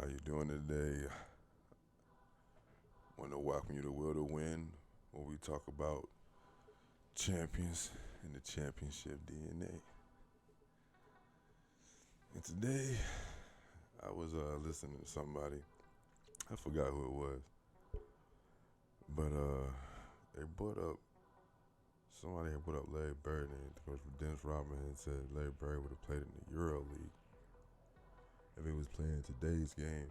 How you doing today? Want to welcome you to Will to Win, where we talk about champions and the championship DNA. And today, I was listening to somebody. I forgot who it was, but they brought up somebody had brought up Larry Bird, and Coach Dennis Rodman had said Larry Bird would have played in the Euro League if he was playing today's game.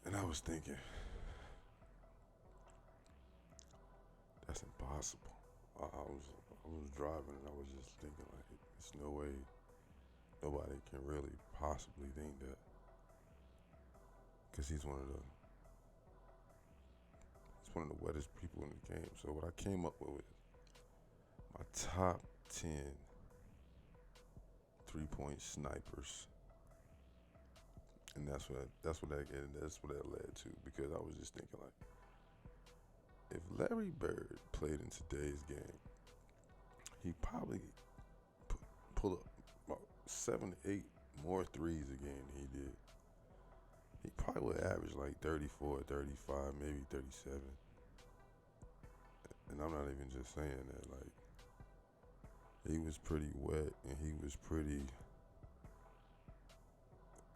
And I was thinking, that's impossible. I was driving and I was just thinking like, there's no way nobody can really possibly think that, because he's one of the wettest people in the game. So what I came up with was my top 10 3-point snipers, and that's what that led to, because I was just thinking like, if Larry Bird played in today's game, he probably pull up about 7 to 8 more threes a game than he did. He probably would average like 34, 35, maybe 37. And I'm not even just saying that. Like, he was pretty wet, and he was pretty.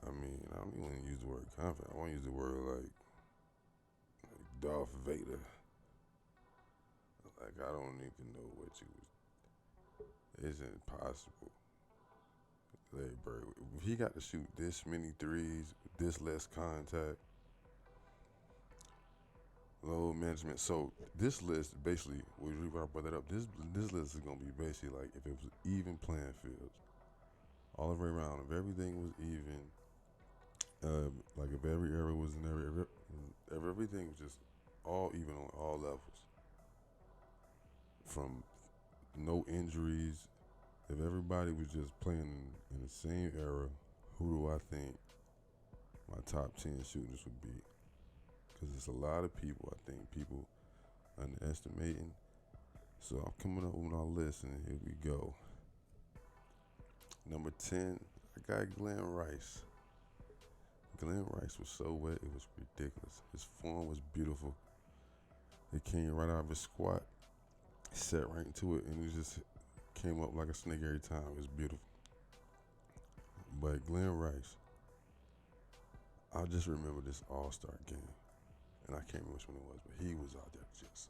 I mean, I don't even want to use the word confident. I want to use the word like Darth Vader. Like, I don't even know what you was. It's impossible. Larry Bird, if he got to shoot this many threes, this less contact, load management. So this list basically, when I brought that up, this list is gonna be basically like if it was even playing fields, all the way around. If everything was even, like if every area was in if everything was just all even on all levels, from no injuries. If everybody was just playing in the same era, who do I think my top 10 shooters would be? Because it's a lot of people, I think people underestimating. So I'm coming up with our list, and here we go. Number 10, I got Glenn Rice. Glenn Rice was so wet, it was ridiculous. His form was beautiful. It came right out of his squat, set right into it, and it just came up like a snake every time. It was beautiful. But Glenn Rice, I just remember this All-Star game, and I can't remember which one it was, but he was out there just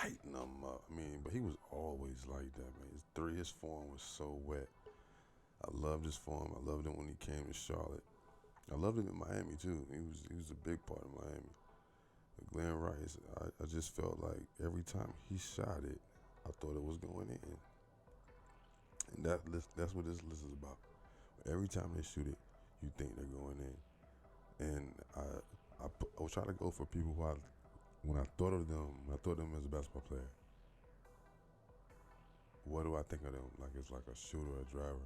lighting them up. I mean, but he was always like that, man. His form was so wet. I loved his form. I loved him when he came to Charlotte. I loved him in Miami too. He was a big part of Miami. But Glenn Rice, I just felt like every time he shot it, I thought it was going in. And that's what this list is about. Every time they shoot it, you think they're going in. And I was trying to go for people who when I thought of them as a basketball player, what do I think of them? Like, it's like a shooter or a driver.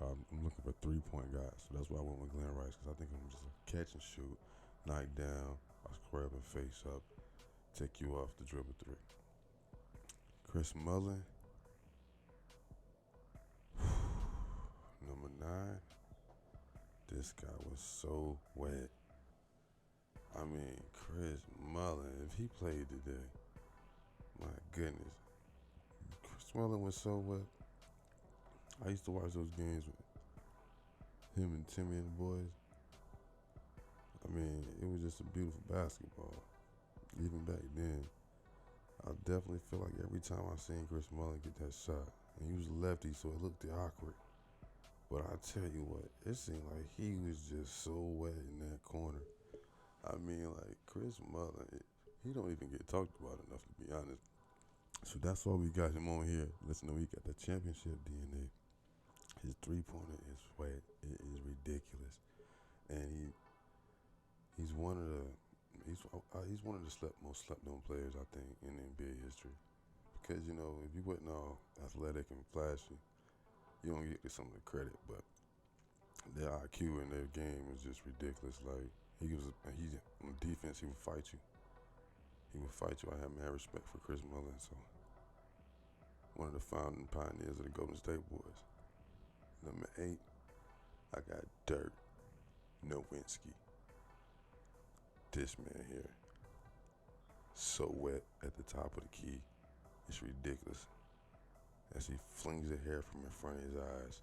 I'm looking for 3-point guys, so that's why I went with Glenn Rice, because I think I'm just a catch and shoot, knock down, I square up and face up, take you off the dribble three. Chris Mullin, number 9. This guy was so wet. I mean, Chris Mullin, if he played today, my goodness. Chris Mullin was so wet. I used to watch those games with him and Timmy and the boys. I mean, it was just a beautiful basketball. Even back then, I definitely feel like every time I seen Chris Mullin get that shot, and he was a lefty, so it looked awkward. But I tell you what, it seemed like he was just so wet in that corner. I mean, like, Chris Mullin, he don't even get talked about enough, to be honest. So that's why we got him on here. Listen, we got the championship DNA. His 3-pointer is wet. It is ridiculous, and he's one of the he's one of the most slept on players, I think, in NBA history. Because, if you wasn't all athletic and flashy, you don't get some of the credit. But their IQ in their game was just ridiculous. Like, he on defense, he would fight you. I have mad respect for Chris Mullin. So, one of the founding pioneers of the Golden State Boys. Number 8, I got Dirk. Nowinski. This man here, so wet at the top of the key, it's ridiculous. As he flings the hair from in front of his eyes,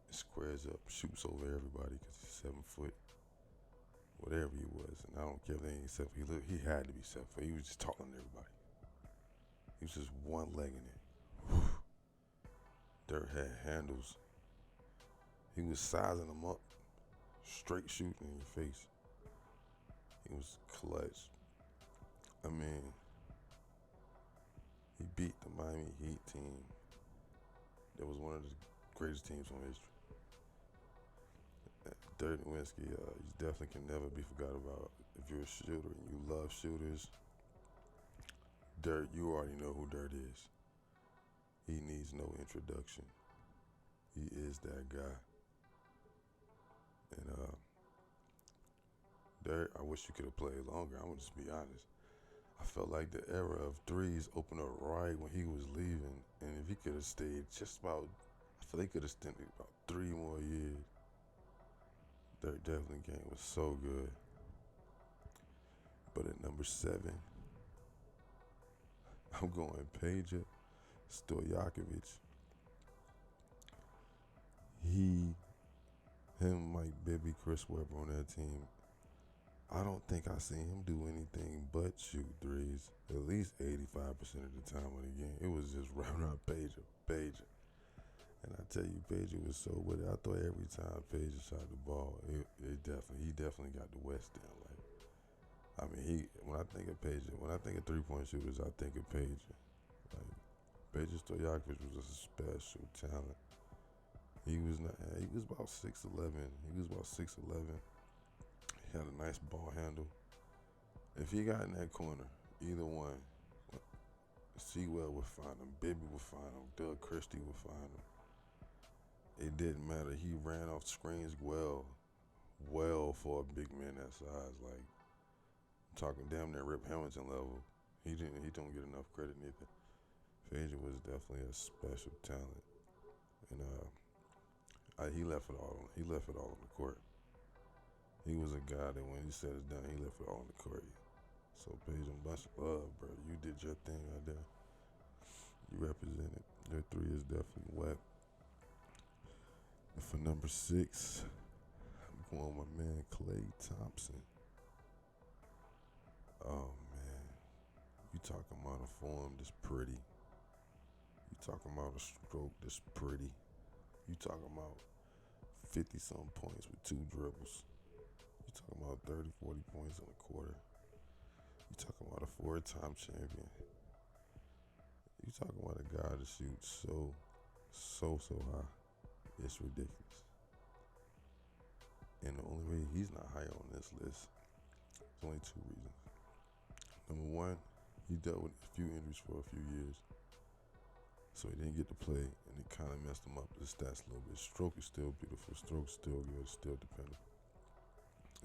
squares up, shoots over everybody because he's 7 foot, whatever he was. And I don't care if they ain't 7 foot. He had to be 7 foot. He was just taller than everybody. He was just one legging it. Dirt had handles. He was sizing them up, straight shooting in your face. He was clutch. I mean, he beat the Miami Heat team. That was one of the greatest teams on history. Dirk Nowitzki, you definitely can never be forgot about. If you're a shooter and you love shooters, Dirk, you already know who Dirk is. He needs no introduction. He is that guy. And Dirk, I wish you could have played longer. I'm gonna just be honest. I felt like the era of threes opened up right when he was leaving, and if he could have stayed just about, I feel he could have stayed about 3 more years. Dirk definitely game was so good. But at number 7, I'm going Peja Stojakovic. Him, Mike Bibby, Chris Webber on that team, I don't think I seen him do anything but shoot threes at least 85% of the time of the game. It was just running around Peja. And I tell you, Peja was so with it. I thought every time Peja shot the ball, he definitely got the West down. Like, I mean, when I think of Peja, when I think of 3-point shooters, I think of Peja. Like, Peja Stojakovic was a special talent. He was about 6'11". He was about 6'11". He had a nice ball handle. If he got in that corner, either one, Sewell would find him, Bibby would find him, Doug Christie would find him. It didn't matter. He ran off screens well for a big man that size. Like, I'm talking damn near Rip Hamilton level. He don't get enough credit neither. Peja was definitely a special talent, and he left it all on the court. He was a guy that when he said it's done, he left it all on the court. So Peja, much love, bro. You did your thing out there. You represented. Your 3 is definitely wet. And for number 6, I'm going with my man Klay Thompson. Oh man, you talking about a form that's pretty. You talking about a stroke that's pretty. You talking about 50-something points with 2 dribbles. You talking about 30, 40 points in a quarter. You talking about a 4-time champion. You talking about a guy that shoots so high. It's ridiculous. And the only way he's not higher on this list, there's only 2 reasons. Number 1, he dealt with a few injuries for a few years. So he didn't get to play, and it kind of messed him up his stats a little bit. Stroke is still beautiful. Stroke's still good. Still dependable.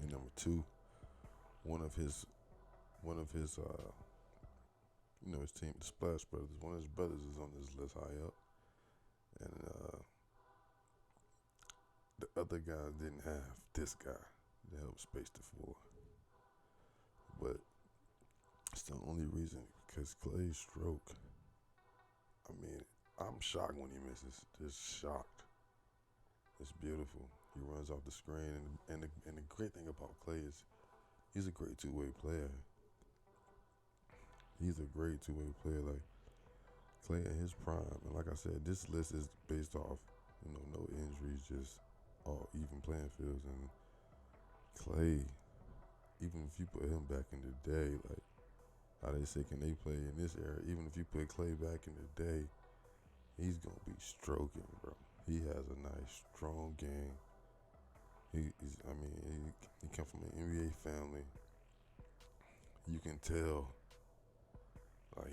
And number 2, one of his his team, the Splash Brothers. One of his brothers is on this list high up, and the other guys didn't have this guy to help space the floor. But it's the only reason because Klay's stroke. I mean, I'm shocked when he misses. Just shocked. It's beautiful. He runs off the screen, and the great thing about Klay is he's a great 2-way player. He's a great 2-way player. Like Klay in his prime, and like I said, this list is based off no injuries, just all even playing fields. And Klay, even if you put him back in the day, like how they say can they play in this era, even if you put Klay back in the day, he's gonna be stroking, bro. He has a nice, strong game. He come from an NBA family. You can tell, like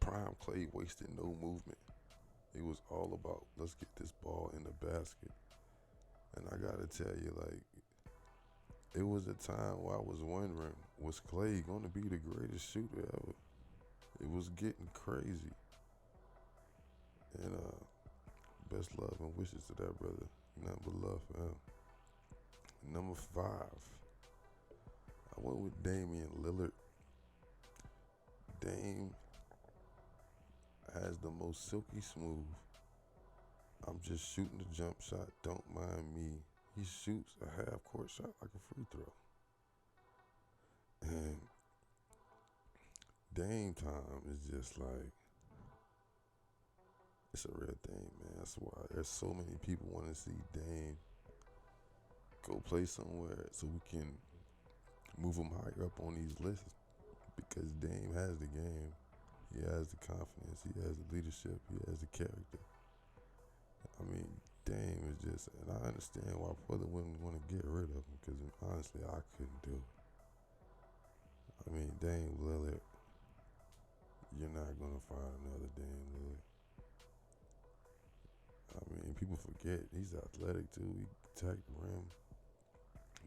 prime Klay wasted no movement. It was all about let's get this ball in the basket. And I gotta tell you, like, it was a time where I was wondering, was Klay gonna be the greatest shooter ever? It was getting crazy. And best love and wishes to that brother. Nothing but love for him. Number 5, I went with Damian Lillard. Dame has the most silky smooth. I'm just shooting the jump shot. Don't mind me. He shoots a half court shot like a free throw. And Dame time is just like, it's a real thing, man. That's why there's so many people want to see Dame go play somewhere so we can move him higher up on these lists, because Dame has the game. He has the confidence. He has the leadership. He has the character. I mean, Dame is just, and I understand why other women want to get rid of him, because honestly, I couldn't do it. I mean, Dame Lillard, you're not going to find another Dame Lillard. I mean, people forget he's athletic too. He can attack the rim.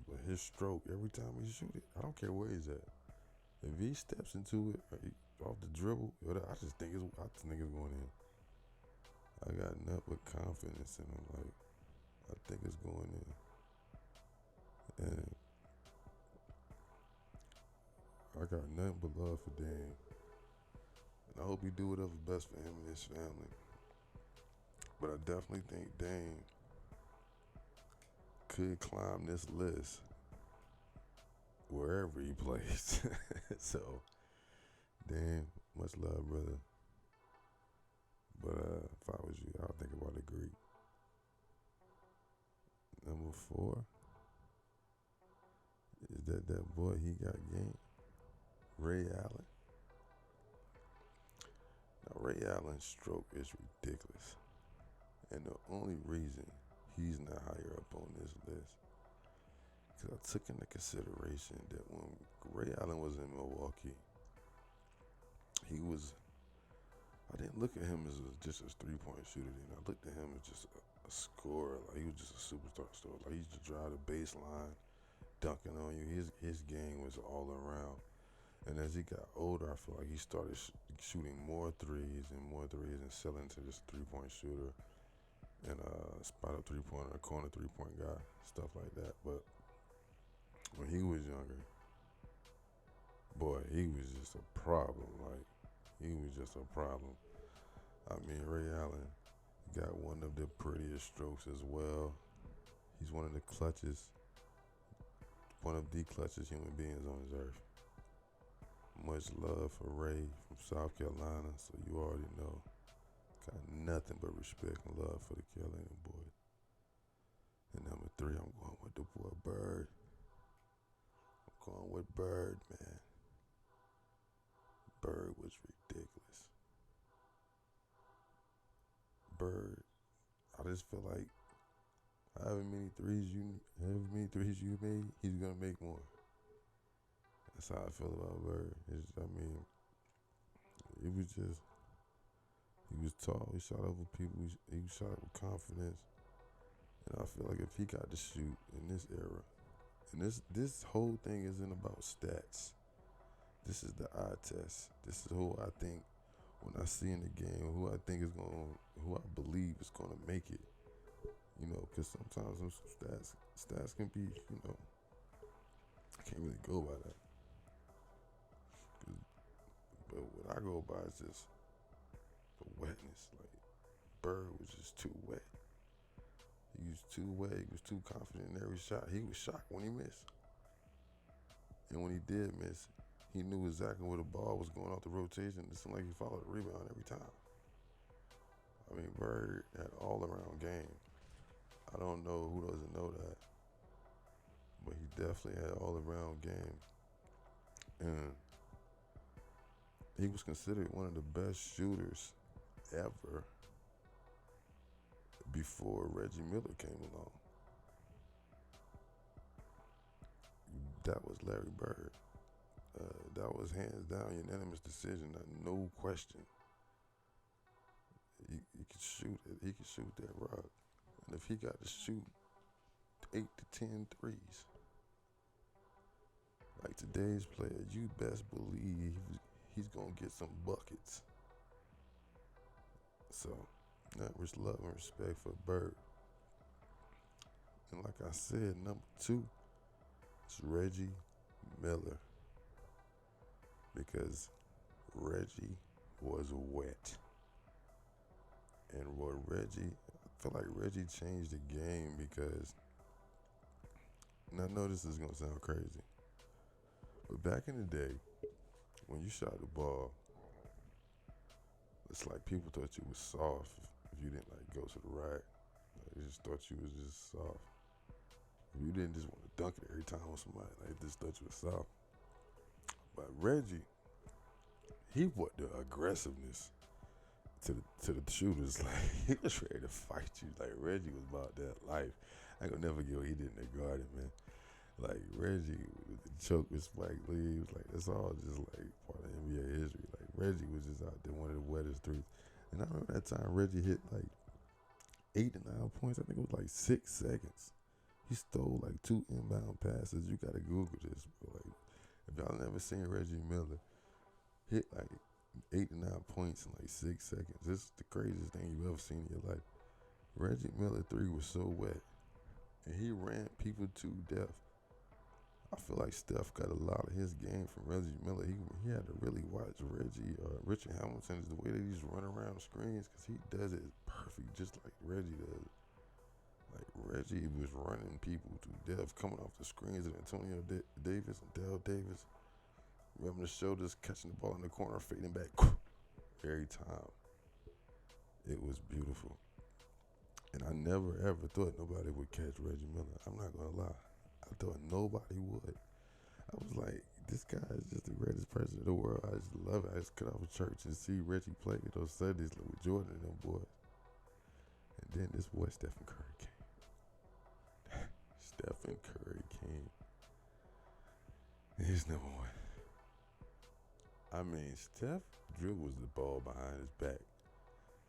But his stroke, every time he shoot it, I don't care where he's at. If he steps into it off the dribble, I just think it's going in. I got nothing but confidence in him. Like, I think it's going in. And I got nothing but love for Dame. And I hope he do whatever's best for him and his family. But I definitely think Dame could climb this list wherever he plays. So, Dame, much love, brother. But if I was you, I would think about a Greek. Number 4, is that boy he got game? Ray Allen. Now, Ray Allen's stroke is ridiculous. And the only reason he's not higher up on this list, because I took into consideration that when Ray Allen was in Milwaukee, I didn't look at him as just a three-point shooter. I looked at him as just a scorer. Like, he was just a superstar scorer. Like, he used to drive the baseline, dunking on you. His game was all around. And as he got older, I feel like he started shooting more threes and selling to this three-point shooter and spot up three-pointer, a corner three-point guy, stuff like that. But when he was younger, boy, he was just a problem. Like, he was just a problem. I mean, Ray Allen got one of the prettiest strokes as well. He's one of the clutchest human beings on this earth. Much love for Ray from South Carolina, so you already know. Got nothing but respect and love for the Carolina boy. And number 3, I'm going with the boy Bird. I'm going with Bird, man. Bird was ridiculous. Bird, I just feel like however many threes you made, he's gonna make more. That's how I feel about Bird. He was tall. He shot over people. He shot with confidence. And I feel like if he got to shoot in this era, and this whole thing isn't about stats. This is the eye test. This is who I think, when I see in the game, who I believe is gonna make it. Because sometimes some stats can be, I can't really go by that. But what I go by is just the wetness. Like, Bird was just too wet. He was too wet. He was too confident in every shot. He was shocked when he missed. And when he did miss, he knew exactly where the ball was going off the rotation. It seemed like he followed the rebound every time. I mean, Bird had all-around game. I don't know who doesn't know that. But he definitely had all-around game. And he was considered one of the best shooters ever before Reggie Miller came along. That was Larry Bird. That was hands down unanimous decision, no question. He could shoot it. He could shoot that rock. And if he got to shoot 8 to 10 threes, like today's player, you best believe he's going to get some buckets. So, much love and respect for Bird. And like I said, number two is Reggie Miller because Reggie was wet. And I feel like Reggie changed the game because, and I know this is going to sound crazy, but back in the day, when you shot the ball, it's like people thought you was soft if you didn't like go to the rack. Like, they just thought you was just soft. If you didn't just want to dunk it every time on somebody, like they just thought you was soft. But Reggie, he brought the aggressiveness to the shooters. Like he was ready to fight you. Like Reggie was about that life. I ain't gonna never forget what he did in the garden, man. Like Reggie with the choke with Spike Lee, was like it's all just like part of NBA history. Like Reggie was just out there one of the wettest threes. And I remember that time Reggie hit like 8 to 9 points. I think it was like 6 seconds. He stole like 2 inbound passes. You gotta Google this, bro. Like if y'all never seen Reggie Miller hit like 8 to 9 points in like 6 seconds, this is the craziest thing you've ever seen in your life. Reggie Miller three was so wet, and he ran people to death. I feel like Steph got a lot of his game from Reggie Miller. He had to really watch Richard Hamilton, is the way that he's run around the screens, because he does it perfect, just like Reggie does. Like Reggie was running people to death, coming off the screens of Antonio Davis and Dale Davis, rubbing the shoulders, catching the ball in the corner, fading back every time. It was beautiful. And I never ever thought nobody would catch Reggie Miller. I'm not gonna lie. I thought nobody would. I was like, this guy is just the greatest person in the world. I just love it. I just cut off of church and see Reggie play those Sundays with Jordan and them boys. And then this boy Stephen Curry came. Stephen Curry came. He's number one. I mean, Steph dribbles the ball behind his back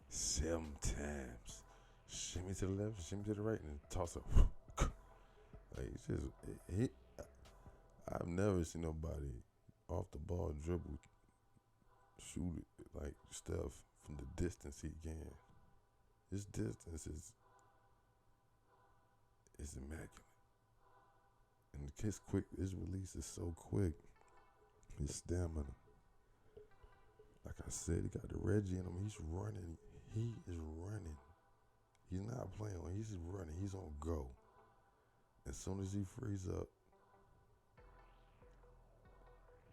7 times. Shimmy to the left, shimmy to the right, and toss up. Like it's just I've never seen nobody off the ball dribble, shoot it like Steph from the distance he can. His distance is immaculate, and his release is so quick. His stamina, like I said, he got the Reggie in him. He's running. He is running. He's not playing. He's just running. He's on go. As soon as he frees up,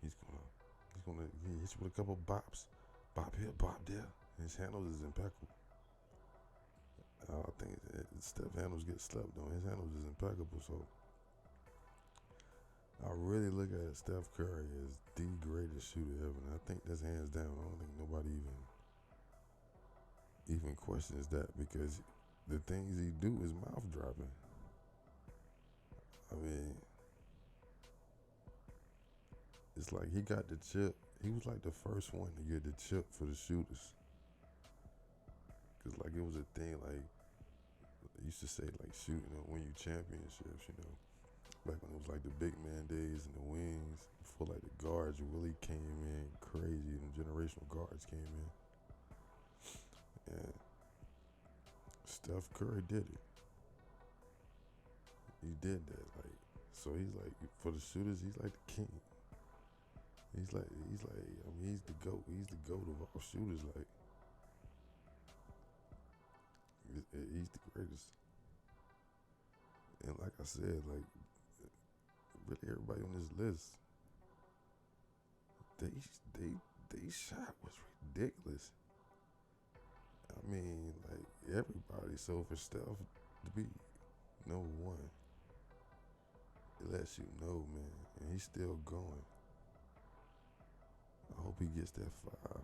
he hits you with a couple bops. Bop here, bop there. His handles is impeccable. I think Steph handles get slept on. His handles is impeccable. So I really look at Steph Curry as the greatest shooter ever. And I think that's hands down. I don't think nobody even questions that, because the things he do is mouth dropping. I mean, it's like he got the chip. He was like the first one to get the chip for the shooters. Cause like it was a thing, like they used to say, like shooting and win you championships, you know. Back when it was like the big man days and the wings, before like the guards really came in crazy and generational guards came in. And Steph Curry did it. He did that, like, so he's like, for the shooters, he's like the king. He's like, I mean, he's the GOAT. He's the GOAT of all shooters. Like, he's the greatest. And like I said, like, really everybody on this list, they shot was ridiculous. I mean, like everybody. So for Steph to be number one, it lets you know, man, and he's still going. I hope he gets that 5.